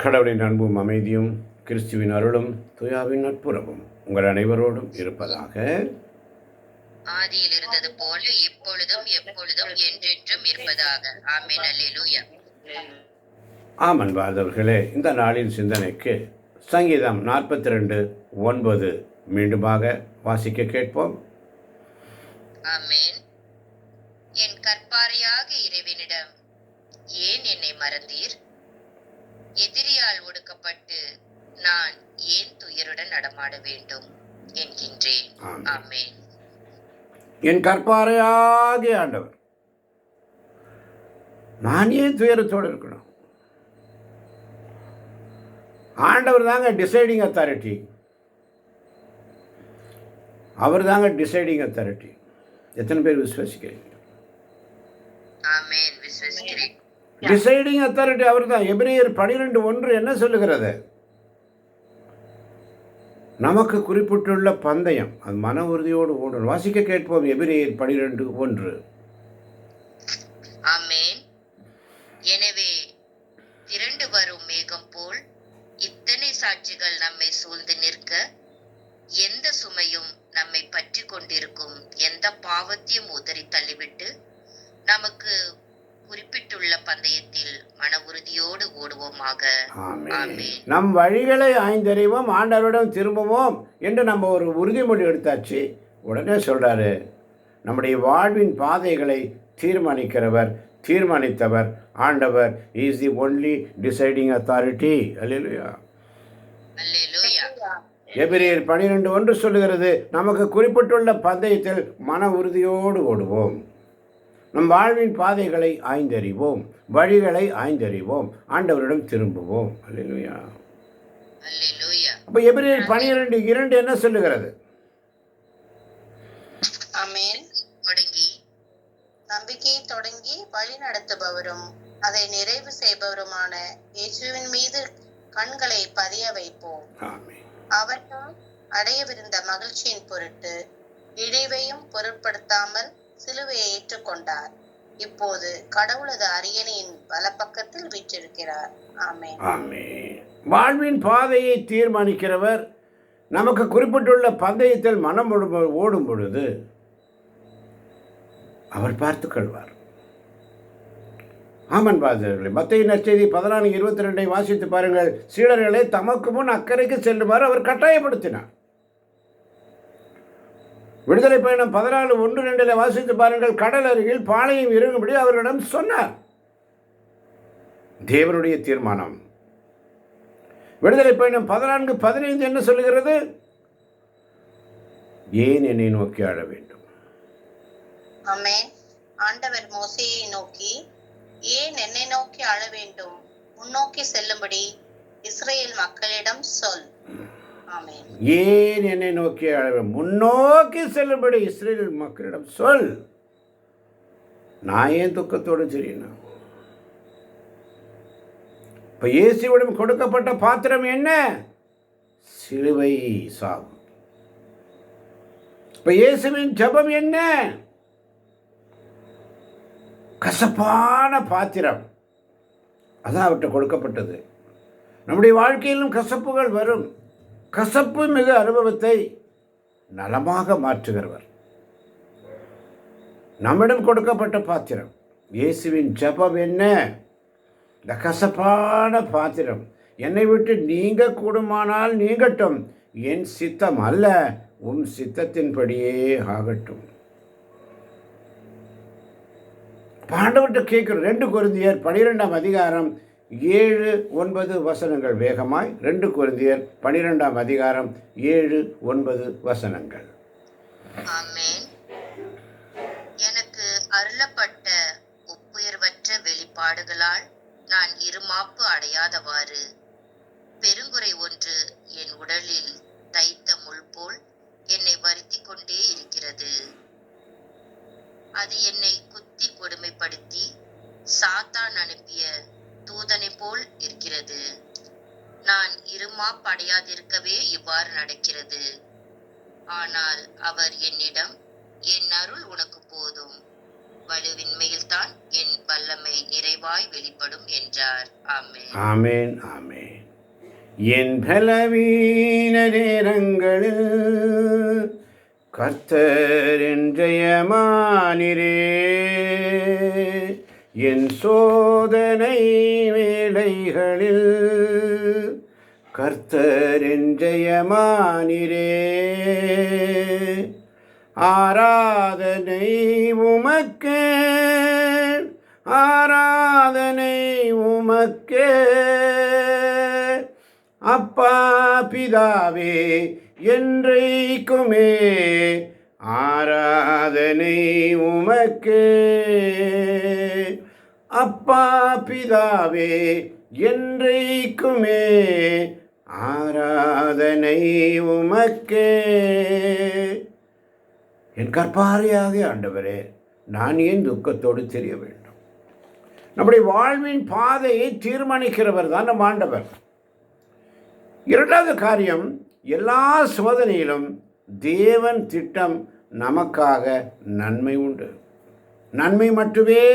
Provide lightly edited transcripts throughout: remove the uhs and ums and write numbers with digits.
கடவுளின் அன்பும் அமைதியும் கிறிஸ்துவின் அருளும் தூயாவின் நட்புறவும் உங்கள் அனைவரோடும் இருப்பதாக. ஆதியில் இருந்தது போல இப்பொழுதும் எப்பொழுதும் என்றென்றும் இருப்பதாக. ஆமென். அல்லேலூயா. ஆம் அன்பார்ந்தவர்களே, இந்த நாளின் சிந்தனைக்கு சங்கீதம் 42:9 மீண்டுமாக வாசிக்க கேட்போம். ஆமென். என் கற்பாரையாக இறைவனிடம் ஏன் என்னை மறந்தீர்? எதிரியால் ஒடுக்கப்பட்டு நான் ஏன் துயருடன் நடமாட வேண்டும் என்கின்றேன். ஆமென். என் கற்பாரையாகிய ஆண்டவர், நான் ஏன் துயரத்தோடு இருக்கணும்? ஆண்டவர் தாங்க டிசைடிங் அத்தாரிட்டி. அவர் தாங்க டிசைடிங் அத்தாரிட்டி. எத்தனை பேர் விசுவாசிக்கிறீங்க? ஆமென். விசுவாசிக்கிறேன். டிசைடிங் அத்தாரிட்டி அவர் தான். எபிரேயர் 12:1 என்ன சொல்லுகிறது? நமக்கு குறிப்பிட்டுள்ள பந்தயம் அது மன உறுதியோடு ஓடணும். வாசிக்க கேட்போம். எபிரேயர் 12:1. ஆமென். எனவே திரண்டு வரும் மேகம் போல் இத்தனை சாட்சிகள் நம்மை சூழ்ந்து நிற்க, எந்த சுமையும் நம்மை பற்றி கொண்டிருக்கும் எந்த பாவத்தையும் உதறி தள்ளிவிட்டு நமக்கு குறிப்பிட்டுள்ள பந்தயத்தில் மன உறுதியோடு ஓடுவோமாக. நம் வழிகளை ஆய்ந்தறிவோம், ஆண்டவரிடம் திரும்புவோம் என்று நம்ம ஒரு உறுதிமொழி எடுத்தாச்சு. உடனே சொல்றாரு, நம்முடைய வாழ்வின் பாதைகளை தீர்மானித்தவர் ஆண்டவர். Is the only deciding authority. அல்லேலூயா. எபிரேயர் 12:1 சொல்லுகிறது, நமக்கு குறிப்பிட்டுள்ள பந்தயத்தில் மன உறுதியோடு ஓடுவோம், நம் வாழ்வின் பாதைகளை ஆய்ந்தறிவோம், வழிகளை ஆய்ந்தறிவோம், ஆண்டவரிடம் திரும்புவோம். அல்லேலூயா. அப்ப எபிரேயர் 12:2 என்ன சொல்லுகிறது? ஆமென். நம்பிக்கையை தொடங்கி வழி நடத்துபவரும் அதை நிறைவு செய்பவருமான இயேசுவின் மீது கண்களை பதிய வைப்போம். அவர்கள் அடையவிருந்த மகிழ்ச்சியின் பொருட்டு இழிவையும் பொருட்படுத்தாமல் சிலுவையை ஏற்றுக்கொண்டார். இப்போது கடவுளது அரியணையின் வலப்பக்கத்தில் வீற்றிருக்கிறார். ஆமென். வாழ்வின் பாதையை தீர்மானிக்கிறவர் நமக்கு குறிப்பிட்டுள்ள பந்தயத்தில் மனம் ஓடும் பொழுது அவர் பார்த்துக் கொள்வார். ஆமன் பாதர்களே, மத்தேயு நற்செய்தி 14:22 வாசித்து பாருங்கள். சீடர்களை தமக்கு முன் அக்கறைக்கு செல்லுமாறு அவர் கட்டாயப்படுத்தினார். விடுதலை பயணம் 14:1-2 வாசித்து பாருங்கள். கடல் அருகில் பாளையம் இறங்கும்படி அவர்களிடம் சொன்னார். தேவனுடைய தீர்மானம். விடுதலை பயணம் 14:15 என்ன சொல்லுகிறது? ஏன் என்னை நோக்கி அழ வேண்டும்? ஆமென். ஆண்டவர் மோசேயை நோக்கி, ஏன் என்னை நோக்கி அழ வேண்டும்? முன்னோக்கி செல்லும்படி இஸ்ரேல் மக்களிடம் சொல். ஆமென். ஏன் என்னை நோக்கி அழ வேண்டும்? முன்னோக்கி செல்லும்படி இஸ்ரேல் மக்களிடம் சொல். நான் ஏன் துக்கத்தோடு தெரியணும்? இப்ப இயேசுவிடம் கொடுக்கப்பட்ட பாத்திரம் என்ன? சிலுவை சாவு. இப்ப இயேசுவின் ஜெபம் என்ன? கசப்பான பாத்திரம். அதான் அவர்கிட்ட கொடுக்கப்பட்டது. நம்முடைய வாழ்க்கையிலும் கசப்புகள் வரும். கசப்பு மிகு அனுபவத்தை நலமாக மாற்றுகிறவர். நம்மிடம் கொடுக்கப்பட்ட பாத்திரம் இயேசுவின் ஜெபம் என்ன? இந்த கசப்பான பாத்திரம் என்னை விட்டு நீங்க கூடுமானால் நீங்கட்டும், என் சித்தம் அல்ல உம் சித்தத்தின்படியே ஆகட்டும். ஆண்டவர்கிட்ட கேட்கிறோம். 2 கொரிந்தியர் 12:7-9 வேகமாய் 2 கொரிந்தியர் 12:7-9. ஆமென். எனக்கு அருளப்பட்ட ஒப்புயர்வற்ற வெளிப்பாடுகளால் நான் இருமாப்பு அடையாதவாறு பெருங்குறை ஒன்று என் உடலில் தைத்த முள் போல் என்னை வருத்திக் கொண்டே இருக்கிறது. அது என்னை குத்தி கொடுமைப்படுத்தி சாத்தான் அனுப்பிய தூதனை போல் இருக்கிறது. நான் இருமாப்படையாதிருக்கவே இவ்வாறு நடக்கிறது. ஆனால் அவர் என்னிடம், என் அருள் உனக்கு போதும், வலுவின்மையில்தான் என் வல்லமை நிறைவாய் வெளிப்படும் என்றார். ஆமென். ஆமேன் ஆமேன். என் பலவீன நேரங்களில் கர்த்தர் என் ஜெயமானிரே. என் சோதனை வேளைகளில் கர்த்தர் என் ஜெயமானிரே. ஆராதனை உமக்கே, ஆராதனை உமக்கே. அப்பா பிதாவே என்றைக்குமே ஆராதனை உமக்கே. அப்பா பிதாவே என்றைக்குமே ஆராதனை உமக்கே. என் கற்பாரியாகிய ஆண்டவரே, நான் ஏன் துக்கத்தோடு தெரிய வேண்டும்? நம்முடைய வாழ்வின் பாதையை தீர்மானிக்கிறவர் தான் நம் ஆண்டவர். இரண்டாவது காரியம், எல்லா சோதனையிலும் தேவன் திட்டம் நமக்காக நன்மை உண்டு. நன்மை மட்டுமே.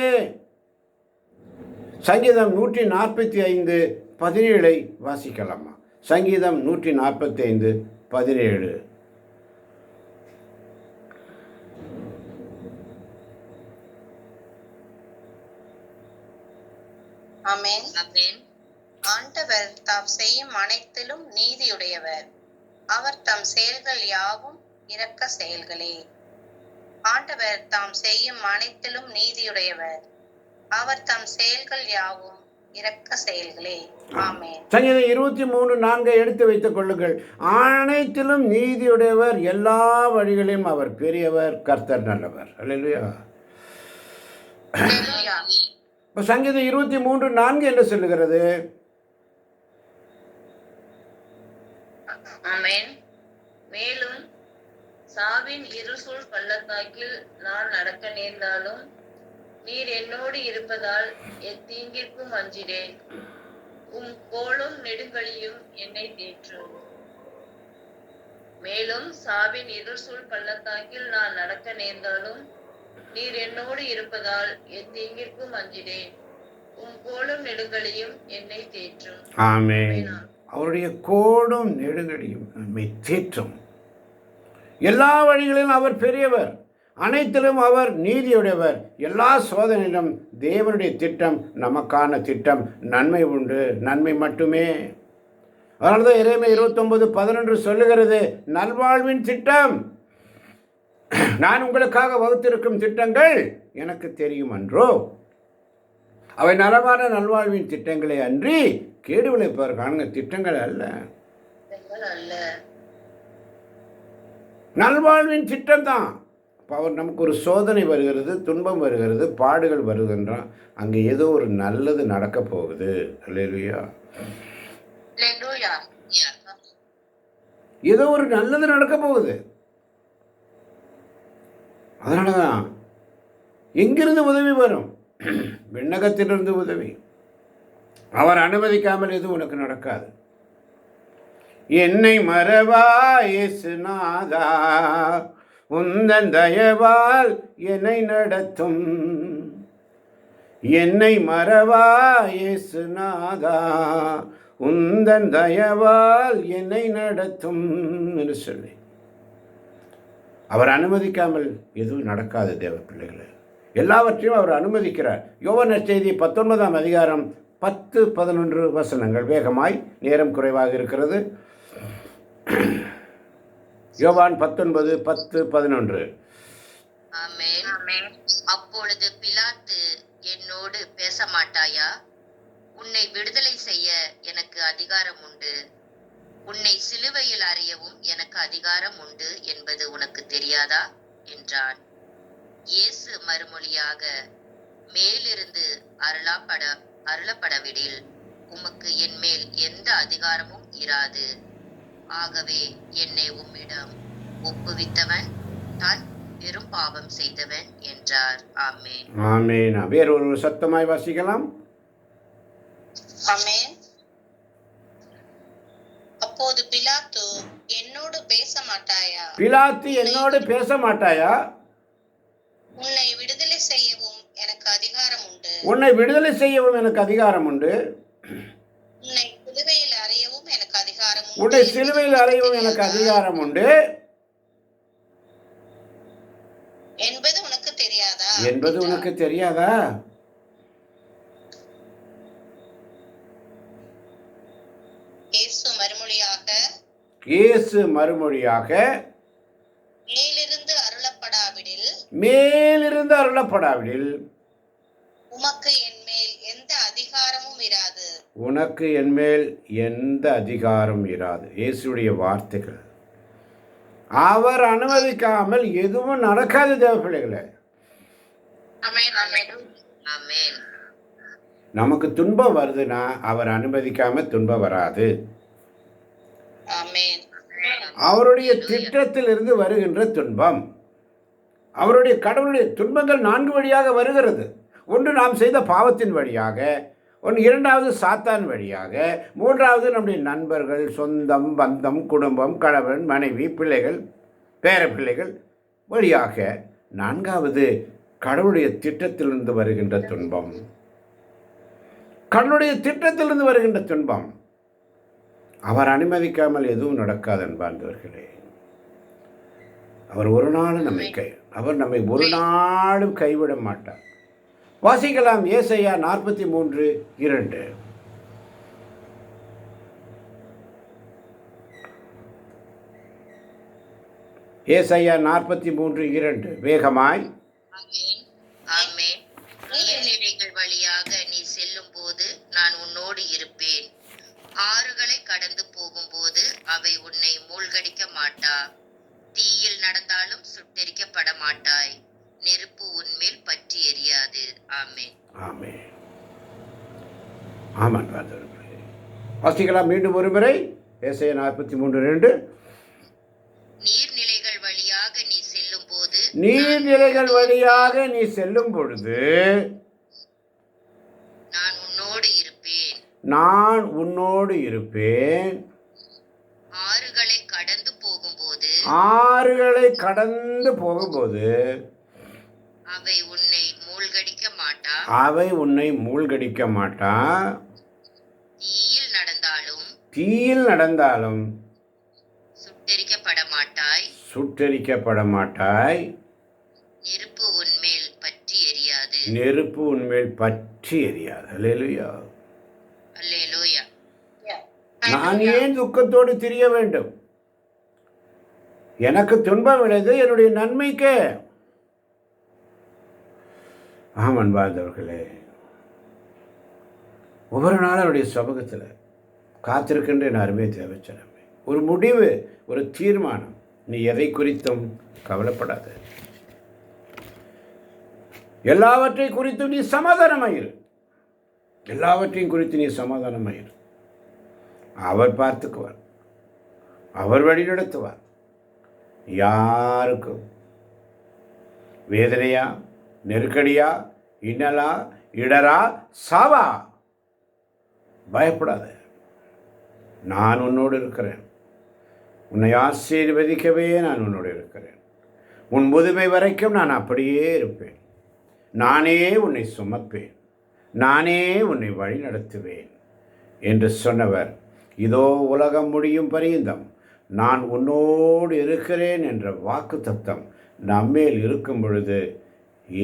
சங்கீதம் 145:17 வாசிக்கலாமா? சங்கீதம் 145:17. ஆமென். ஆமென். ஆண்டவர் தாம் செய்யும் அனைத்திலும் நீதியுடையவர். அவர் தம் செயல்கள் யாவும் இரக்க செயல்களே. ஆண்டவர் தாம் செய்யும் அனைத்திலும் நீதியுடையவர். அவர் தம் செயல்கள் யாவும் இரக்க செயல்களே. ஆமென். சங்கீதம் 23:4 எடுத்து வைத்துக் கொள்ளுங்கள். அனைத்திலும் நீதியுடையவர், எல்லா வழிகளிலும் அவர் பெரியவர், கர்த்தர் நல்லவர். அல்லேலூயா. அல்லேலூயா. இப்போ சங்கீதம் 23:4 என்ன சொல்லுகிறது? ஆமென். மேலும் சாவின் இருசூழ் பள்ளத்தாக்கில் நான் நடக்க நேர்ந்தாலும் நீர் என்னோடு இருப்பதால் எத்தீங்கிற்கும் அஞ்சிடேன். உம் கோலும் நெடுங்கழியும் என்னை தேற்றும். மேலும் சாவின் இருசூழ் பள்ளத்தாக்கில் நான் நடக்க நேர்ந்தாலும் நீர் என்னோடு இருப்பதால் எத்தீங்கிற்கும் அஞ்சிடேன். உம் கோலும் நெடுங்கழியும் என்னை தேற்றும். ஆமென். அவருடைய கோடும் நெடுங்கடியும் நம்மை தேற்றும். எல்லா வழிகளிலும் அவர் பெரியவர், அனைத்திலும் அவர் நீதியுடையவர். எல்லா சோதனையிலும் தேவனுடைய திட்டம் நமக்கான திட்டம். நன்மை உண்டு, நன்மை மட்டுமே. அதனால தான் எரேமியா 29:11 சொல்லுகிறது, நல்வாழ்வின் திட்டம், நான் உங்களுக்காக வகுத்திருக்கும் திட்டங்கள் எனக்கு தெரியும் அன்றோ. அவை நலமான நல்வாழ்வின் திட்டங்களே அன்றி கேடு விளைப்பதற்கான திட்டங்கள் அல்ல. நல்வாழ்வின் திட்டம் தான். இப்போ அவர் நமக்கு ஒரு சோதனை வருகிறது, துன்பம் வருகிறது, பாடுகள் வருகின்றான், அங்கே ஏதோ ஒரு நல்லது நடக்க போகுது. அல்லேலூயா. ஏதோ ஒரு நல்லது நடக்க போகுது. அதனால தான் எங்கிருந்து உதவி வரும்? விண்ணகத்திலிருந்து உதவி. அவர் அனுமதிக்காமல் எதுவும் உனக்கு நடக்காது. என்னை மறவா இயேசுநாதா, உந்தன் தயவால் என்னை நடத்தும். என்னை மறவா இயேசுநாதா, உந்தன் தயவால் என்னை நடத்தும் என்று சொல்லி அவர் அனுமதிக்காமல் எதுவும் நடக்காது. தேவ பிள்ளைகளே, எல்லாவற்றையும் அவர் அனுமதிக்கிறார். யோவான் நற்செய்தி 19:10-11 வேகமாய், நேரம் குறைவாக இருக்கிறது. யோவான் 19:10-11. அப்பொழுது பிலாத்து, என்னோடு பேச மாட்டாயா? உன்னை விடுதலை செய்ய எனக்கு அதிகாரம் உண்டு. உன்னை சிலுவையில் அறையவும் எனக்கு அதிகாரம் உண்டு என்பது உனக்கு தெரியாதா என்றான். இயேசு மறுமொழியாக, மேலிருந்து அருளப்படவிடில் உமக்கு என் மேல் எந்த அதிகாரமும் இராது. ஆகவே என்னை உம்மிடம் ஒப்புவித்தவன் தான் பெரும் பாவம் செய்தவன் என்றார். ஆமென். ஆமென். வேறொரு சத்தமாய் வாசிக்கலாம். ஆமென். அப்போது பிலாத்து, என்னோடு பேச மாட்டாயா? பிலாத்து, என்னோடு பேச மாட்டாயா? உன்னை விடுதலை செய்யவும் எனக்கு அதிகாரம் உண்டு. உன்னை விடுதலை செய்யவும் எனக்கு அதிகாரம் உண்டு. உன்னை சிலுவையில் அறையவும் எனக்கு அதிகாரம் உண்டு. உன்னை சிலுவையில் அறையவும் எனக்கு அதிகாரம் உண்டு என்பது உனக்கு தெரியாதா? என்பது உனக்கு தெரியாதா? இயேசு மறுமொழியாக மேலிருந்து அருளப்படாவிடில் உமக்கு என்மேல் எந்த அதிகாரமும் இராது. உனக்கு என்மேல் எந்த அதிகாரம் இராது. இயேசுடைய வார்த்தைகள். அவர் அனுமதிக்காமல் எதுவும் நடக்காது தேவ பிள்ளைகளே. நமக்கு துன்பம் வருதுன்னா அவர் அனுமதிக்காம துன்பம் வராது. அவருடைய திட்டத்திலிருந்து வருகின்ற துன்பம், அவருடைய கடவுளுடைய துன்பங்கள் 4 வழியாக வருகிறது. ஒன்று நாம் செய்த பாவத்தின் வழியாக, இரண்டாவது சாத்தான் வழியாக, மூன்றாவது நம்முடைய நண்பர்கள், சொந்தம், பந்தம், குடும்பம், கணவன், மனைவி, பிள்ளைகள், பேர பிள்ளைகள் வழியாக, நான்காவது கடவுளுடைய திட்டத்திலிருந்து வருகின்ற துன்பம். கடவுளுடைய திட்டத்திலிருந்து வருகின்ற துன்பம். அவர் அனுமதிக்காமல் எதுவும் நடக்காது அன்பார்ந்தவர்களே. அவர் ஒரு நாளும் நம்மை ஒரு நாளும் கைவிட மாட்டார். வாசிக்கலாம் ஏசாயா 43:2. ஏசாயா 43:2 வேகமாய். வழியாக நீ செல்லும் போது நான் உன்னோடு இருப்பேன். ஆறுகளை கடந்து போகும்போது அவை உன்னை மூழ்கடிக்க மாட்டா. தீயில் நடந்தாலும் சுட்டெரிக்கப்பட மாட்டாய். நெருப்பு உன்மேல் பற்றி எரியாது. ஆமென். ஆமென். ஆமாம். வாசிக்கலாம் மீண்டும் ஒரு முறை ஏசாயா 43:2. நீர்நிலைகள் வழியாக நீ செல்லும் போது நீர்நிலைகள் வழியாக நீ செல்லும் பொழுது நான் உன்னோடு இருப்பேன். ஆறுகளை கடந்து போகும்போது அவை உன்னை மூழ்கடிக்க மாட்டா. தீயில் நடந்தாலும் சுட்டெரிக்கப்பட மாட்டாய். நெருப்பு உன்மேல் பற்றி எரியாது. அல்லேலூயா. நான் ஏன் துக்கத்தோடு திரிய வேண்டும்? எனக்கு துன்பம் விளைந்து என்னுடைய நன்மைக்கு. ஆமன் வாழ்ந்தவர்களே, ஒவ்வொரு நாளும் அவருடைய சமூகத்தில் காத்திருக்கின்ற என் அருமை தேவச்சனமே, ஒரு முடிவு, ஒரு தீர்மானம். நீ எதை குறித்தும் கவலைப்படாத. எல்லாவற்றை குறித்தும் நீ சமாதானமாயிரு. எல்லாவற்றையும் குறித்து நீ சமாதானமாயிரு. அவர் பார்த்துக்குவார், அவர் வழி நடத்துவார். யாருக்கும் வேதனையா, நெருக்கடியா, இன்னலா, இடரா, சாவா, பயப்படாத. நான் உன்னோடு இருக்கிறேன். உன்னை ஆசீர்வதிக்கவே நான் உன்னோடு இருக்கிறேன். உன் முதுமை வரைக்கும் நான் அப்படியே இருப்பேன். நானே உன்னை சுமப்பேன், நானே உன்னை வழி நடத்துவேன் என்று சொன்னவர், இதோ உலகம் முடியும் பரியந்தம் நான் உன்னோடு இருக்கிறேன் என்ற வாக்கு தத்தம் நம்மேல் இருக்கும் பொழுது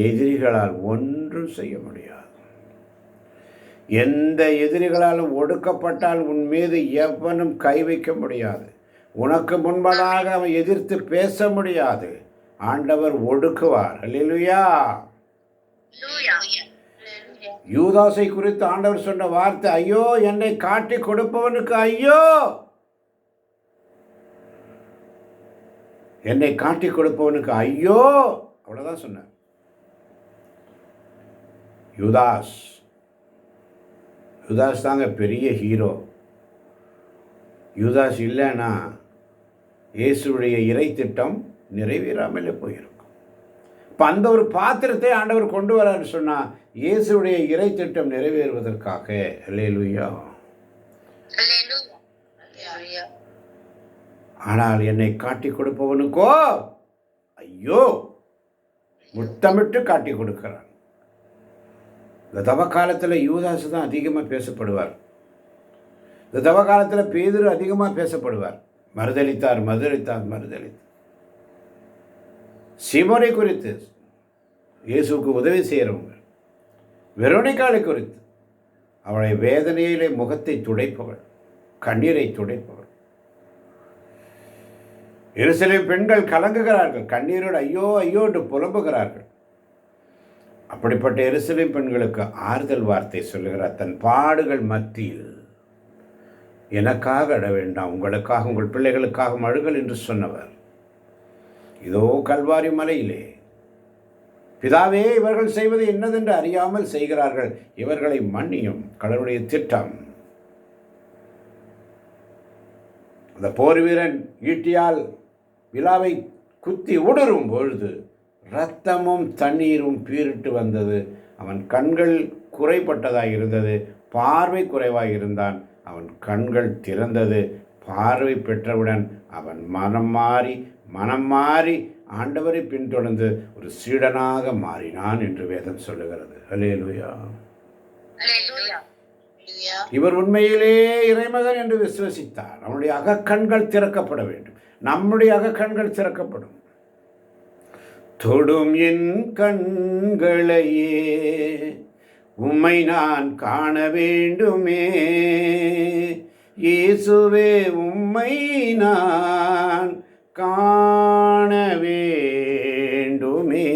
எதிரிகளால் ஒன்றும் செய்ய முடியாது. எந்த எதிரிகளாலும் ஒடுக்கப்பட்டால் உன் மீது எவனும் கை வைக்க முடியாது. உனக்கு முன்பதாக அவன் எதிர்த்து பேச முடியாது. ஆண்டவர் ஒடுக்குவார். அல்லேலூயா. யூதாசை குறித்து ஆண்டவர் சொன்ன வார்த்தை, ஐயோ என்னை காட்டி கொடுப்பவனுக்கு ஐயோ. என்னை காட்டி கொடுப்பவனுக்கு ஐயோ, அவ்வளவுதான் சொன்னார். யூதாஸ் தாங்க பெரிய ஹீரோ. யூதாஸ் இல்லைன்னா இயேசுடைய இறை திட்டம் நிறைவேறாமலே போயிருக்கும். இப்போ அந்த ஒரு பாத்திரத்தை ஆண்டவர் கொண்டு வரான்னு சொன்னால் இயேசுடைய இறை திட்டம் நிறைவேறுவதற்காக. அல்லேலூயா. ஆனால் என்னை காட்டி கொடுப்பவனுக்கோ ஐயோ. முத்தமிட்டு காட்டி கொடுக்கிறான். இந்த தவ காலத்தில் யூதாசு தான் அதிகமாக பேசப்படுவார். இந்த தவ காலத்தில் பேதுரு அதிகமாக பேசப்படுவார். மறுதளித்தார். சீமோனை குறித்து, இயேசுக்கு உதவி செய்கிறவங்க, வெரோனிகாலை குறித்து, அவளை வேதனையிலே முகத்தை துடைப்பவள், கண்ணீரை துடைப்பவள். எருசலேம் பெண்கள் கலங்குகிறார்கள், கண்ணீரோடு ஐயோ ஐயோ என்று புலம்புகிறார்கள். அப்படிப்பட்ட எருசலேம் பெண்களுக்கு ஆறுதல் வார்த்தை சொல்லுகிறார். தன் பாடுகள் மத்தியில் எனக்காக அழ வேண்டாம், உங்களுக்காக உங்கள் பிள்ளைகளுக்காக அழுங்கள் என்று சொன்னவர் இதோ கல்வாரி மலையிலே, பிதாவே இவர்கள் செய்வது என்னதென்று அறியாமல் செய்கிறார்கள், இவர்களை மன்னியும். கடவுளுடைய திட்டம். அந்த போர் வீரன் ஈட்டியால் விழாவை குத்தி ஊடுருவும் பொழுது இரத்தமும் தண்ணீரும் பீரிட்டு வந்தது. அவன் கண்கள் குறைப்பட்டதாக இருந்தது, பார்வை குறைவாக இருந்தான். அவன் கண்கள் திறந்தது. பார்வை பெற்றவுடன் அவன் மனம் மாறி ஆண்டவரை பின்தொடர்ந்து ஒரு சீடனாக மாறினான் என்று வேதம் சொல்லுகிறது. அல்லேலூயா. இவர் உண்மையிலே இறைமகன் என்று விசுவசித்தார். அவனுடைய அகக்கண்கள் திறக்கப்பட வேண்டும். நம்முடைய அகக்கண்கள் திறக்கப்படும். தொடும் என் கண்களையே உம்மை நான் காண வேண்டுமே, இயேசுவே உம்மை நான் காண வேண்டுமே.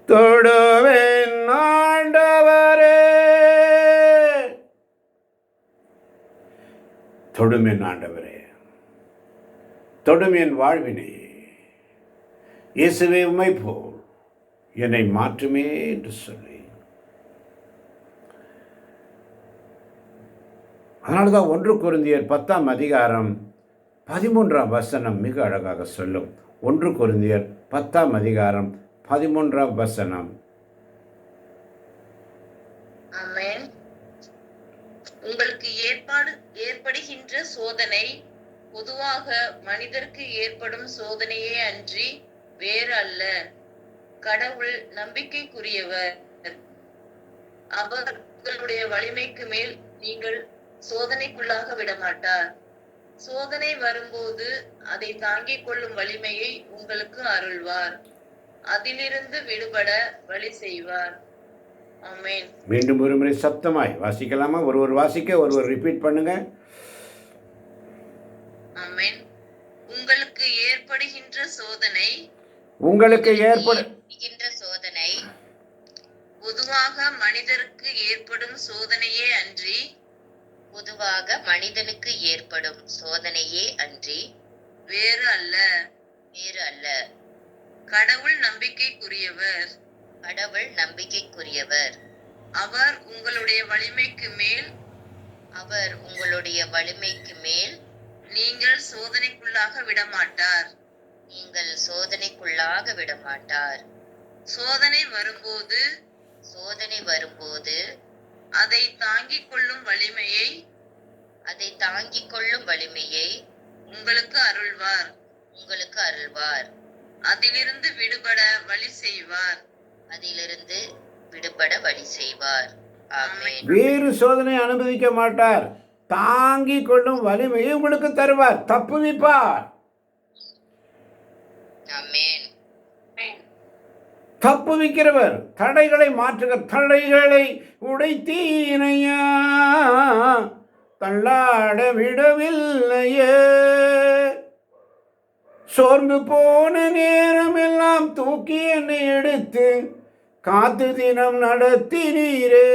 தொடுவேன் ஆண்டவரே, தொடுமென் ஆண்டவரே, தொடும் என் வாழ்வினை. இயேசுவே உம்மை போல் என்னை மாற்றுமே என்று சொல்லி, அதனால்தான் 1 கொரிந்தியர் 10ஆம் அதிகாரம் 13ஆம் வசனம் மிக அழகாக சொல்லும். 1 கொரிந்தியர் 10ஆம் அதிகாரம் 13ஆம் வசனம். ஆமென். உங்களுக்கு ஏற்படுகின்ற சோதனை பொதுவாக மனிதருக்கு ஏற்படும் சோதனையே அன்றி வேறு அல்ல. கடவுள் நம்பிக்கைக்குரியவர். அவர் உங்களுடைய வலிமைக்கு மேல் நீங்கள் சோதனைக்குள்ளாக விடமாட்டார். சோதனை வரும்போது அதை தாங்கிக் கொள்ளும் வலிமையை உங்களுக்கு அருள்வார். அதிலிருந்து விடுபட வழி செய்வார். ஆமென். மீண்டும் ஒரு முறை சப்தமாய் வாசிக்கலாமா? ஒருவர் வாசிக்க, ஒருவர் ரிப்பீட் பண்ணுங்க. ஆமென். உங்களுக்கு ஏற்படுகின்ற சோதனை பொதுவாக மனிதருக்கு ஏற்படும் சோதனையே அன்றி வேறு அல்ல. கடவுள் நம்பிக்கைக்குரியவர். அவர் உங்களுடைய வலிமைக்கு மேல் நீங்கள் சோதனைக்குள்ளாக விடமாட்டார். சோதனை வரும்போது அதை தாங்கிக் கொள்ளும் வலிமையை உங்களுக்கு அருள்வார். அதிலிருந்து விடுபட வழி செய்வார். ஆமென். வேறு சோதனை அனுமதிக்க மாட்டார். தாங்கிக் கொள்ளும் வலிமையை உங்களுக்கு தருவார், தப்புவிப்பார். ஆமென். தப்புவிக்கிறவர். தடைகளை மாற்றுகிற, தடைகளை உடைத்தீனையா, தள்ளாட விடவில்லையே, சோர்ந்து போன நேரமெல்லாம் தூக்கி என்னை எடுத்து காத்து தினம் நடத்தினீரே,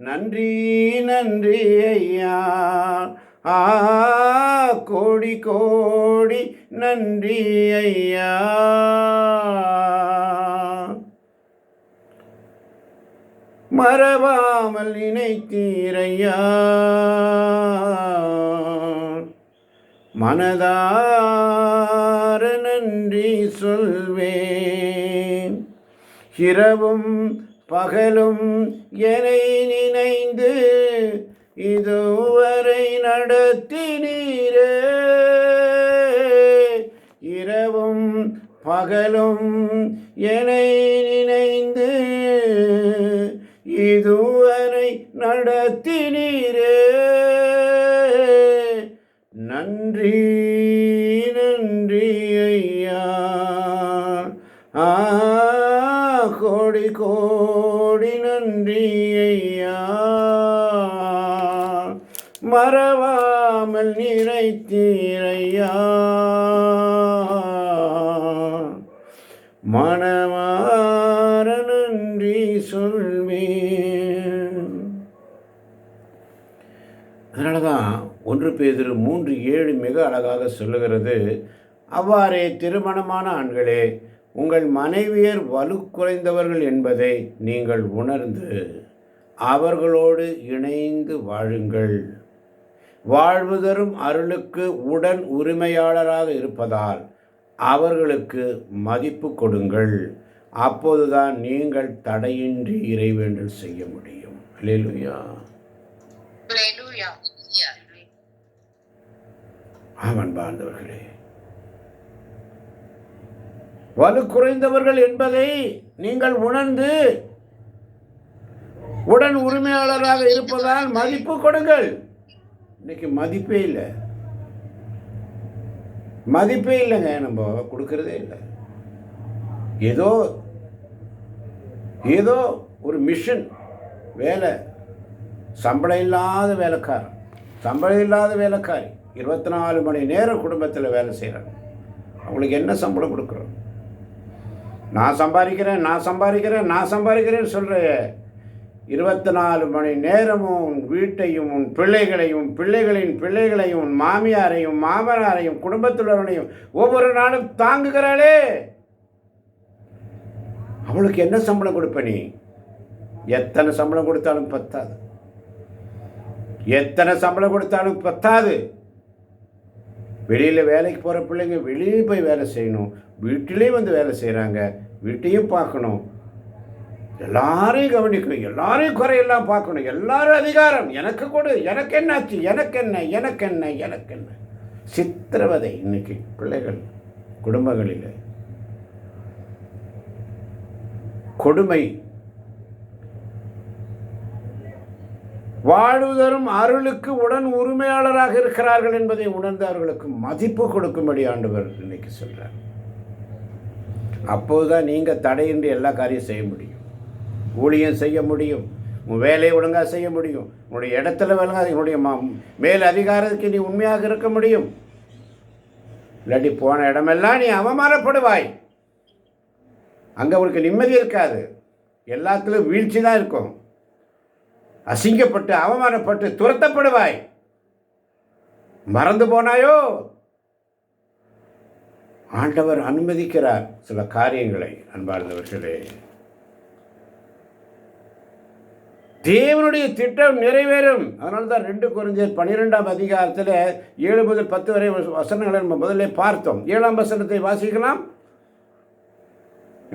நன்றி நன்றி ஐயா, கோடி கோடி நன்றி ஐயா. மறவாமல் நினைத்தீரையா, மனதார நன்றி சொல்வேன். இரவும் பகலும் என்னை நினைந்து இதுவரை நடத்தினீரே, இரவும் பகலும் என்னை நினைந்து இதுவரை நடத்தினீரே. நன்றி நன்றி ஐயா. கோடி கோடி நன்றி ஐயா. மறவாமல் நிறைத்தீரையா. மனமார நன்றி சொல்வேன். அதனால தான் 1 பேதுரு 3:7 மிக அழகாக சொல்லுகிறது, அவ்வாறே திருமணமான ஆண்களே உங்கள் மனைவியர் வலு குறைந்தவர்கள் என்பதை நீங்கள் உணர்ந்து அவர்களோடு இணைந்து வாழுங்கள். வாழ்வு தரும் அருளுக்கு உடன் உரிமையாளராக இருப்பதால் அவர்களுக்கு மதிப்பு கொடுங்கள். அப்போதுதான் நீங்கள் தடையின்றி இறைவேண்டல் செய்ய முடியும். அல்லேலூயா. அன்பார்ந்தவர்களே, வலு குறைந்தவர்கள் என்பதை நீங்கள் உணர்ந்து உடன் உரிமையாளராக இருப்பதால் மதிப்பு கொடுங்கள். இன்னைக்கு மதிப்பே இல்லை, மதிப்பே இல்லைங்க. நம்ம கொடுக்கறதே இல்லை. ஏதோ ஏதோ ஒரு மிஷன் வேலை, சம்பளம் இல்லாத வேலைக்காரன், சம்பளம் இல்லாத வேலைக்காரி 24 மணி நேரம் குடும்பத்தில் வேலை செய்கிறாங்க. அவங்களுக்கு என்ன சம்பளம் கொடுக்குறோம்? நான் சம்பாதிக்கிறேன் நான் சம்பாதிக்கிறேன் நான் சம்பாதிக்கிறேன்னு சொல்கிற 24 மணி நேரமும் உன் வீட்டையும் உன் பிள்ளைகளையும் பிள்ளைகளின் பிள்ளைகளையும் உன் மாமியாரையும் மாமனாரையும் குடும்பத்துள்ளவனையும் ஒவ்வொரு நாளும் தாங்குகிறாளே, அவளுக்கு என்ன சம்பளம் கொடுப்ப? நீ எத்தனை சம்பளம் கொடுத்தாலும் பத்தாது, எத்தனை சம்பளம் கொடுத்தாலும் பத்தாது. வெளியில் வேலைக்கு போகிற பிள்ளைங்க வெளியே போய் வேலை செய்யணும், வீட்டிலேயே வந்து வேலை செய்கிறாங்க, வீட்டையும் பார்க்கணும், எல்லாரையும் கவனிக்கணும், எல்லாரையும் குறையெல்லாம் பார்க்கணும், எல்லாரும் அதிகாரம் எனக்கு கொடு, எனக்கு என்னாச்சு, எனக்கு என்ன எனக்கு என்ன எனக்கு என்ன. சித்திரவதை இன்னைக்கு பிள்ளைகள் குடும்பங்களில், கொடுமை. வாழ்வு தரும் அருளுக்கு உடன் உரிமையாளராக இருக்கிறார்கள் என்பதை உணர்ந்து அவர்களுக்கு மதிப்பு கொடுக்கும்படி ஆண்டவர் இன்னைக்கு சொல்றார். அப்போதுதான் நீங்கள் தடையின்றி எல்லா காரியம் செய்ய முடியும், ஊழியம் செய்ய முடியும், உன் வேலையை ஒழுங்காக செய்ய முடியும், உன்னுடைய இடத்துல ஒழுங்காக உன்னுடைய மேல் அதிகாரத்துக்கு நீ உண்மையாக இருக்க முடியும். இல்லாட்டி போன இடமெல்லாம் நீ அவமானப்படுவாய், அங்கே உனக்கு நிம்மதி இருக்காது, எல்லாத்துலேயும் வீழ்ச்சி தான் இருக்கும், அசிங்கப்பட்டு அவமானப்பட்டு துரத்தப்படுவாய். மறந்து போனாயோ? ஆண்டவர் அனுமதிக்கிறார் சில காரியங்களை. அன்பார்ந்தவர்களே, தேவனுடைய திட்டம் நிறைவேறும். அதனால தான் 2 கொரிந்தியர் 12ஆம் அதிகாரத்தில் 7 முதல் 10 வரை வசனங்களை நம்ம முதல்ல பார்த்தோம். 7ஆம் வசனத்தை வாசிக்கலாம்.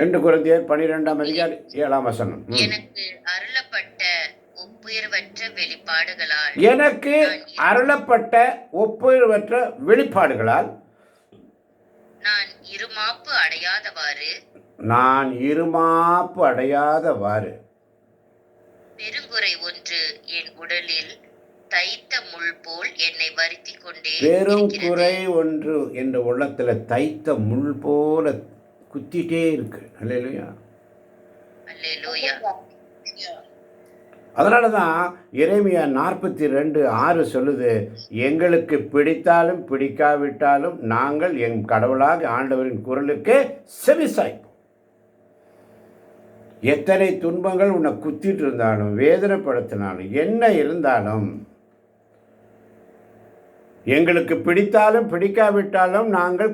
2 கொரிந்தியர் 12ஆம் அதிகாரம் 7ஆம் வசனம். எனக்கு அருளப்பட்ட ஒப்புயர்வற்ற வெளிப்பாடுகளால் எனக்கு அருளப்பட்ட ஒப்புயர்வற்ற வெளிப்பாடுகளால் நான் இருமாப்பு அடையாதவாறு பெருங்குறை ஒன்று என் உடலில் தைத்த முள் போல் என்னை வருத்திக் கொண்டே. பெருங்குறை ஒன்று என்ற உள்ளத்துல தைத்த முள் போல குத்திட்டே இருக்கு. அல்லேலூயா அல்லேலூயா. அதனால தான் எரேமியா 42:6 சொல்லுது, எங்களுக்கு பிடித்தாலும் பிடிக்காவிட்டாலும் நாங்கள் என் கடவுளாக ஆண்டவரின் குரலுக்கு செவிசாய்ப்போம். எத்தனை துன்பங்கள் உன்னை குத்திட்டு இருந்தாலும் வேதனைப்படுத்தினாலும் என்ன இருந்தாலும், எங்களுக்கு பிடித்தாலும் பிடிக்காவிட்டாலும் நாங்கள்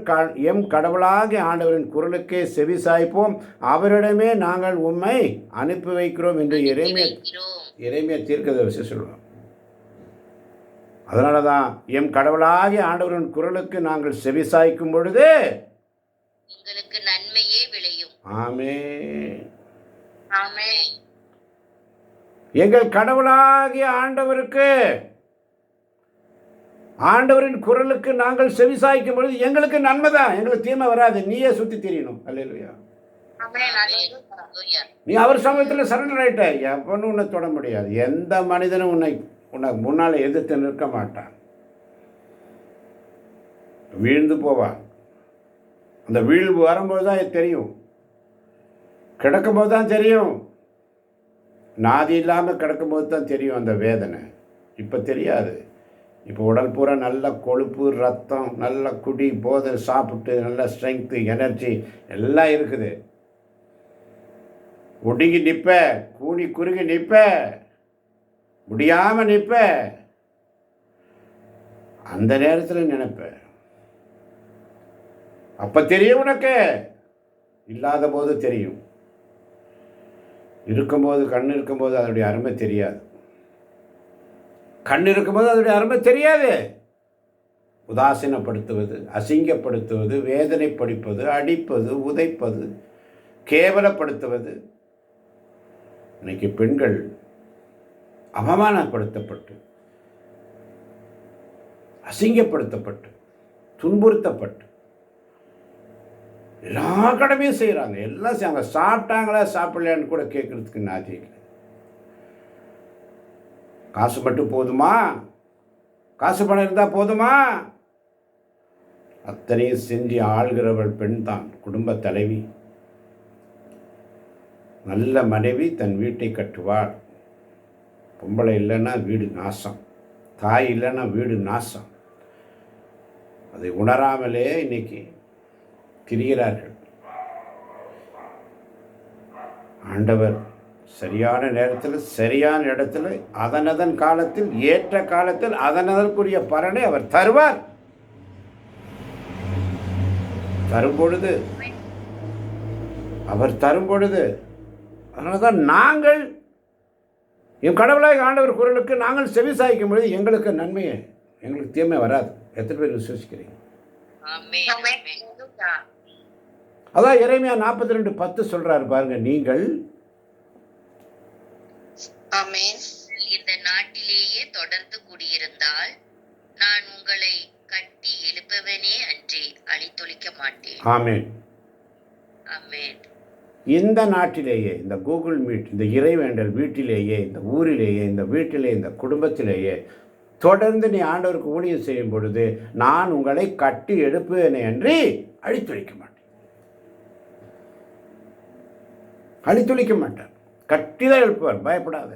எம் கடவுளாகிய ஆண்டவரின் குரலுக்கே செவிசாய்ப்போம், அவரிடமே நாங்கள் உம்மை அனுப்பி வைக்கிறோம் என்று எரேமியா தீர்க்கதரிசி சொல்லுவோம். அதனால தான் எம் கடவுளாகிய ஆண்டவரின் குரலுக்கு நாங்கள் செவிசாய்க்கும் பொழுது எங்களுக்கு நன்மையே விளையும். ஆமென் ஆமென். எங்கள் கடவுளாகிய ஆண்டவருக்கு ஆண்டவரின் குரலுக்கு நாங்கள் செவிசாய்க்கும் பொழுது எங்களுக்கு நன்மை தான், எங்களுக்கு தீமை வராது. நீயே சுற்றி தெரியணும். அல்லேலூயா. நீ அவர் சமயத்தில் சரண்டர் ஆயிட்ட, எவனும் உன்னை தொட முடியாது. எந்த மனிதனும் உன்னை முன்னால் எதிர்த்து நிற்க மாட்டான். வீழ்ந்து போவான். அந்த வீழ்வு வரும்போது தான் தெரியும், கிடக்கும்போது தான் தெரியும். நாதி இல்லாமல் கிடக்கும்போது தான் தெரியும் அந்த வேதனை. இப்போ தெரியாது. இப்போ உடல் பூரா நல்ல கொழுப்பு, ரத்தம், நல்ல குடி, போதை, சாப்பிட்டு நல்ல ஸ்ட்ரென்த்து, எனர்ஜி எல்லாம் இருக்குது. ஒடுங்கி நிற்ப, கூடி குறுகி நிற்ப, முடியாமல் நிற்ப. அந்த நேரத்தில் நினைப்ப. அப்போ தெரியும் உனக்கு. இல்லாத போது தெரியும். இருக்கும்போது, கண் இருக்கும்போது அதனுடைய அருமை தெரியாது. கண் இருக்கும்போது அதனுடைய அருமை தெரியாது. உதாசீனப்படுத்துவது, அசிங்கப்படுத்துவது, வேதனைப்படுத்துவது, அடிப்பது, உதைப்பது, கேவலப்படுத்துவது. இன்னைக்கு பெண்கள் அவமானப்படுத்தப்பட்டு, அசிங்கப்படுத்தப்பட்டு, துன்புறுத்தப்பட்டு எல்லா கடமையும் செய்கிறாங்க. எல்லாம் செய்வாங்க. சாப்பிட்டாங்களா சாப்பிடலான்னு கூட கேட்குறதுக்கு நாதி இல்லை. காசு மட்டும் போதுமா? காசு பணம் இருந்தால் போதுமா? அத்தனையும் செஞ்சு ஆள்கிறவள் பெண் தான், குடும்ப தலைவி. நல்ல மனைவி தன் வீட்டை கட்டுவாள். பொம்பளை இல்லைன்னா வீடு நாசம், தாய் இல்லைன்னா வீடு நாசம். அதை உணராமலே இன்னைக்கு திரிகிறார்கள். ஆண்டவர் சரியான நேரத்தில், சரியான இடத்துல, அதனதன் காலத்தில், ஏற்ற காலத்தில் அதனதற்குரிய பலனை அவர் தருவார். தரும்பொழுது, அவர் தரும்பொழுது, அதனால தான் நாங்கள் என் கடவுளாய் ஆண்டவர் குரலுக்கு நாங்கள் செவி சாய்க்கும் பொழுது எங்களுக்கு நன்மையே, எங்களுக்கு தீமை வராது. எத்தனை பேர் விசுவசிக்கிறீங்க? அதான் எரேமியா 42:10 சொல்றாரு பாருங்க. நீங்கள் இந்த நாட்டிலேயே தொடர்ந்து குடியிருந்தால் நான் உங்களை கட்டி எழுப்பவனே அன்றி அழித்தொழிக்க மாட்டேன். ஆமென். ஆமென். இந்த நாட்டிலேயே, இந்த கூகுள் மீட், இந்த இறைவேண்டல் வீட்டிலேயே, இந்த ஊரிலேயே, இந்த வீட்டிலே, இந்த குடும்பத்திலேயே தொடர்ந்து நீ ஆண்டவருக்கு ஊழியம் செய்யும் பொழுது நான் உங்களை கட்டி எழுப்புவேனே அன்றி அழித்தொழிக்க மாட்டேன். அழித்தொழிக்க மாட்டார், கட்டி தான் எழுப்புவார். பயப்படாத.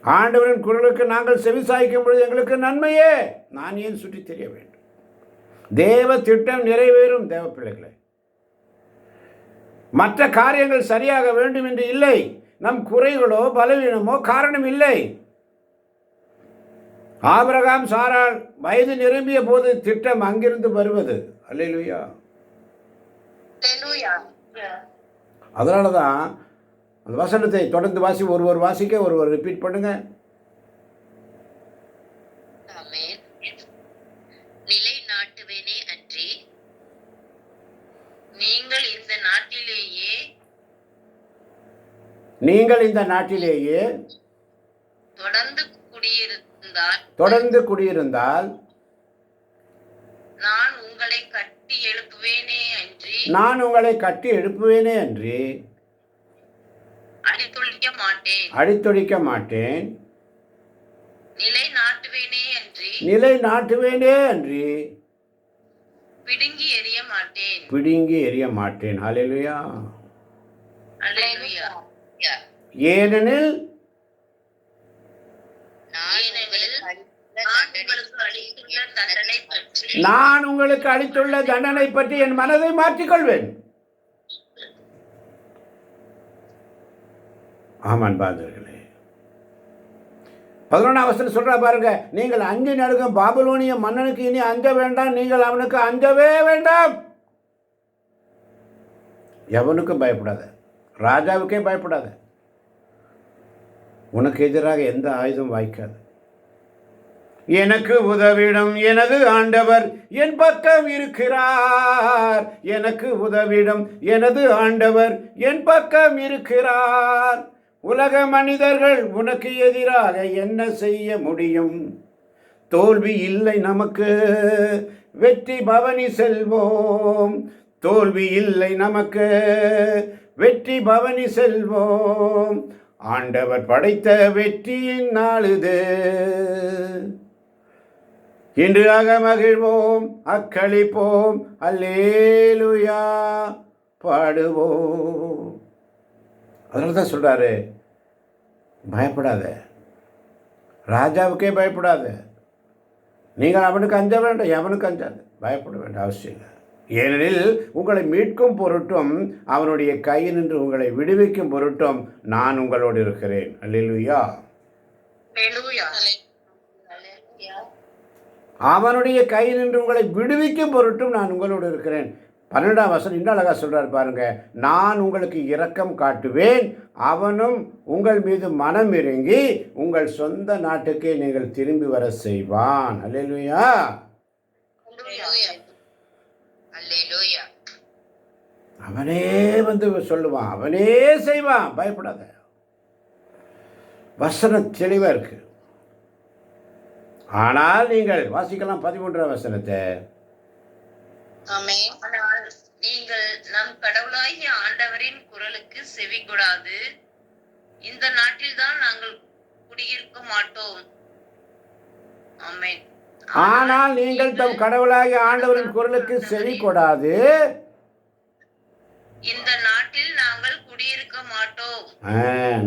ஆண்டவரின் குரலுக்கு நாங்கள் செவிசாய்க்கும் பொழுது எங்களுக்கு நன்மையே. நான் ஏன் சுற்றி தெரிய வேண்டும்? தேவ திட்டம் நிறைவேறும். தேவ பிள்ளைகளை, மற்ற காரியங்கள் சரியாக வேண்டும் என்று இல்லை. நம் குறைகளோ பலவீனமோ காரணம் இல்லை. ஆபிரகாம் சாராள் வயது நிரம்பிய போது திட்டம் அங்கிருந்து வருவது. அல்லேலூயா. அதனால தான் அந்த வசனத்தை தொடர்ந்து ஒருவர் வாசிக்க, ஒருவர் ரிப்பீட் பண்ணுங்க. நிலை நாட்டுவேனே அன்றி நீங்கள் இந்த நாட்டிலேயே தொடர்ந்து குடியிருந்தால் நான் உங்களை கட்டி எழுப்புவேனே அன்றி அழித்தொழிக்க மாட்டேன். நிலை நாட்டுவேனே அன்றி பிடுங்கி எறிய மாட்டேன். ஹல்லேலூயா. ஏனெனில் நான் உங்களுக்கு அளித்துள்ள தண்டனை பற்றி என் மனதை மாற்றிக்கொள்வேன். ஆமான் பாதர்களே, 11ஆம் வசனம் சொல்றா பாருங்க. நீங்கள் அஞ்சு நடுங்கும் பாபிலோனிய மன்னனுக்கு இனி அஞ்ச வேண்டாம், நீங்கள் அவனுக்கு அஞ்சவே வேண்டாம். எவனுக்கும் பயப்படாத, ராஜாவுக்கே பயப்படாத. உனக்கு எதிராக எந்த ஆயுதம் வாய்க்காது. எனக்கு உதவிடும் எனது ஆண்டவர் என் பக்கம் இருக்கிறார். எனக்கு உதவிடும் எனது ஆண்டவர் என் பக்கம் இருக்கிறார். உலக மனிதர்கள் உனக்கு எதிராக என்ன செய்ய முடியும்? தோல்வி இல்லை நமக்கு, வெற்றி பவனி செல்வோம். தோல்வி இல்லை நமக்கு, வெற்றி பவனி செல்வோம். ஆண்டவர் படைத்த வெற்றியின் நாள் இது. இன்று மகிழ்வோம், அக்களிப்போம், அல்லேலூயா பாடுவோம். அதனால தான் சொல்கிறாரு, பயப்படாத, ராஜாவுக்கே பயப்படாத. நீங்கள் அவனுக்கு அஞ்ச வேண்டாம், எவனுக்கு அஞ்சாது, பயப்பட வேண்டாம் அவசியம் இல்லை. ஏனெனில் உங்களை மீட்கும் பொருட்டும் அவனுடைய கையினின்று உங்களை விடுவிக்கும் பொருட்டும் நான் உங்களோடு இருக்கிறேன். அல்லேலூயா. அவனுடைய கையினின்று உங்களை விடுவிக்கும் பொருட்டும் நான் உங்களோடு இருக்கிறேன். 12ஆம் வசனம் இன்னும் அழகாக சொல்கிறார் பாருங்க. நான் உங்களுக்கு இரக்கம் காட்டுவேன், அவனும் உங்கள் மீது மனம் இறங்கி உங்கள் சொந்த நாட்டுக்கே நீங்கள் திரும்பி வர செய்வான். அல்லேலூயா. அவனே வந்து சொல்லுவான், அவனே செய்வான், பயப்படாத. வசனம் தெளிவாக இருக்கு. ஆனால் நீங்கள் வாசிக்கலாம் 13ஆம் வசனத்தை. ஆனால் நீங்கள் நம் கடவுளாகிய ஆண்டவரின் குரலுக்கு செவி கொடாது இந்த நாட்டில்தான் நாங்கள் குடியிருக்க மாட்டோம். ஆமென். ஆனால் நீங்கள் தம் கடவுளாகிய ஆண்டவரின் குரலுக்கு செவி கொடாது இந்த நாட்டில் நாங்கள் குடியிருக்க மாட்டோம்.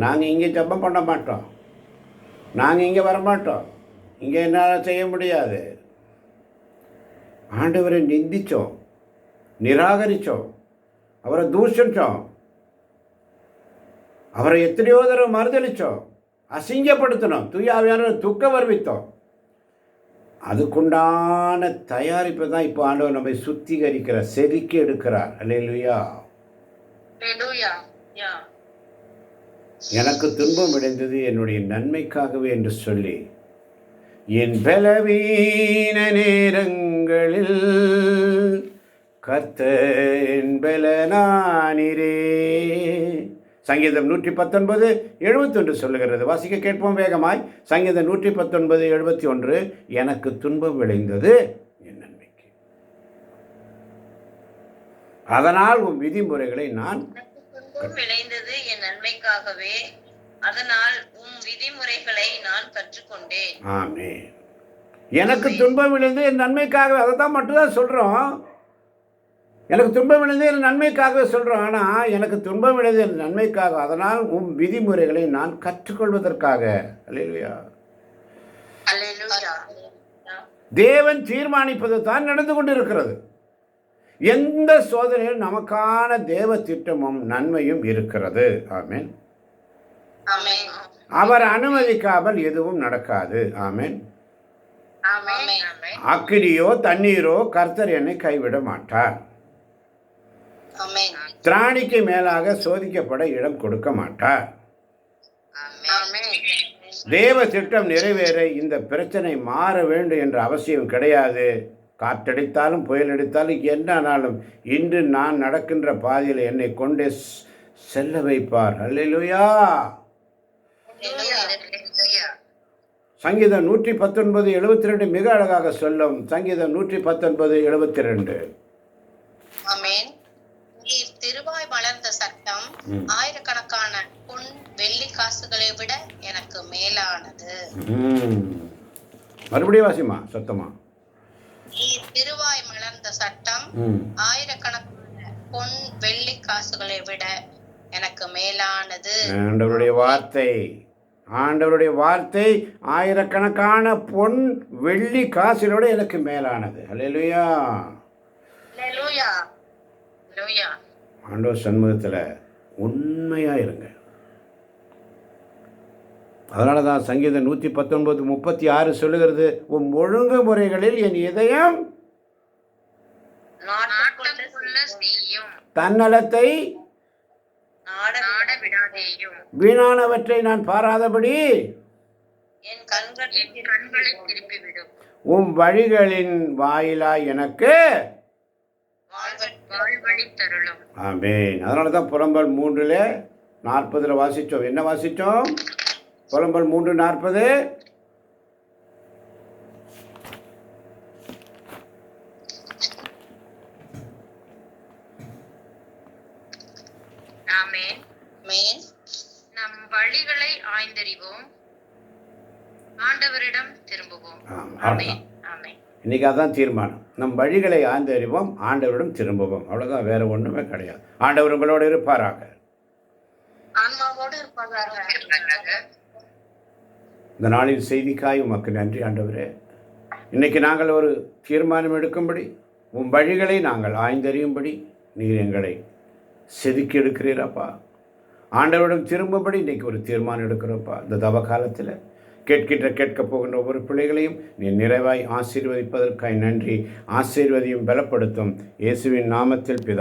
நாங்கள் இங்கே ஜெபம் பண்ண மாட்டோம், நாங்கள் இங்கே வரமாட்டோம், இங்கே என்னால் செய்ய முடியாது. ஆண்டவரை நிந்திச்சோம், நிராகரித்தோம், அவரை தூஷிச்சோம், அவரை எத்தனையோ தடவை மறுதளித்தோம், அசிங்கப்படுத்தினோம், தூயாவியான துக்க வருவித்தோம். அதுக்குண்டான தயாரிப்பை தான் இப்போ ஆண்டவர் நம்மை சுத்திகரிக்கிறார், செதுக்கி எடுக்கிறார். அல்லேலூயா. எனக்கு துன்பம் அடைந்தது என்னுடைய நன்மைக்காகவே என்று சொல்லி என் பலவீன நேரங்களில் கர்த்தர் என் பலனானீரே. சங்கீதம் 119:71 சொல்லுகிறது. வாசிக்க கேட்போம் வேகமாய். சங்கீதம் 119:71. எனக்கு துன்பம் விளைந்தது என் நன்மைக்கு, அதனால் உன் விதிமுறைகளை நான் விளைந்தது என் நன்மைக்காகவே, அதனால் உம் விதிமுறைகளை நான் கற்றுக்கொண்டேன். ஆமென். எனக்கு துன்பம் விளைந்து என் நன்மைக்காகவே, அதை தான் மட்டும்தான் சொல்கிறோம். எனக்கு துன்பம் விளைந்து என் நன்மைக்காகவே சொல்கிறோம். ஆனால் எனக்கு துன்பம் விளைந்து என் நன்மைக்காக, அதனால் உம் விதிமுறைகளை நான் கற்றுக்கொள்வதற்காக. அல்லேலூயா. தேவன் தீர்மானிப்பது தான் நடந்து கொண்டிருக்கிறது. எந்த சோதனையில் நமக்கான தேவ திட்டமும் நன்மையும் இருக்கிறது. ஆமென். அவர் அனுமதிக்காமல் எதுவும் நடக்காது. ஆமென். அக்கினியோ தண்ணீரோ கர்த்தர் என்னை கைவிட மாட்டார். திராணிக்கு மேலாக சோதிக்கப்பட இடம் கொடுக்க மாட்டார். தேவ திட்டம் நிறைவேற இந்த பிரச்சனை மாற வேண்டும் என்ற அவசியம் கிடையாது. காற்றடித்தாலும் புயல் அடித்தாலும் என்னானாலும் இன்று நான் நடக்கின்ற பாதையில் என்னை கொண்டே செல்ல வைப்பார். அல்லேலூயா. சங்கீதம் 119:72 மிக அழகாக சொல்லும். சங்கீதம் 119:72. திருவாய் மலர்ந்த சட்டம் ஆயிரக்கணக்கான பொன் வெள்ளி காசுகளை விட எனக்கு மேலானது. மறுபடியும் வாசிமா சத்தமா. திருவாய் மலர்ந்த சட்டம் ஆயிரக்கணக்கான பொன் வெள்ளி காசுகளை விட எனக்கு மேலானது. ஆண்டவருடைய வார்த்தை, ஆண்டவருடைய வார்த்தை ஆயிரக்கணக்கான பொன் வெள்ளி காசுகளோட எனக்கு மேலானது. அல்லேலூயா. ஆண்டவர் சண்முகத்தில் உண்மையாக இருங்க. அதனால தான் சங்கீதம் 119:36 சொல்லுகிறது, உன் ஒழுங்குமுறைகளில் என் இதயம் தன்னலத்தை வீணானவற்றை நான் பாராதபடி என் கண்களை திருப்பிவிடும். உம் வழிகளின் வாயிலாய் எனக்கு ஆமென். அதனால தான் புலம்பல் 3:40 வாசித்தோம். என்ன வாசித்தோம்? புலம்பல் 3:40. ஆய்ந்தறிவோம், ஆண்டவரிடம் திரும்புவோம். அவ்வளோதான். ஆமென். ஆமென். இன்றைக்கி அதான் தீர்மானம். நம் வழிகளை ஆய்ந்தறிவோம், ஆண்டவரிடம் திரும்புவோம். அவ்வளோதான், வேறு ஒன்றுமே கிடையாது. ஆண்டவர் உங்களோடு இருப்பாராக. ஆன்மாவோடு இருப்பதாக. இந்த நாளின் செய்திக்காய் உமக்கு நன்றி ஆண்டவரே. இன்றைக்கி நாங்கள் ஒரு தீர்மானம் எடுக்கும்படி, உன் வழிகளை நாங்கள் ஆய்ந்தறியும்படி நீர் எங்களை செதுக்கி எடுக்கிறீரப்பா. ஆண்டவரிடம் திரும்பும்படி இன்றைக்கி ஒரு தீர்மானம் எடுக்கிறோப்பா. இந்த தவ காலத்தில் கேட்கப் போகின்ற ஒவ்வொரு பிள்ளைகளையும் நீ நிறைவாய் ஆசீர்வதிப்பதற்காய் நன்றி. ஆசீர்வதியும் பலப்படுத்தும் இயேசுவின் நாமத்தில் பிதா.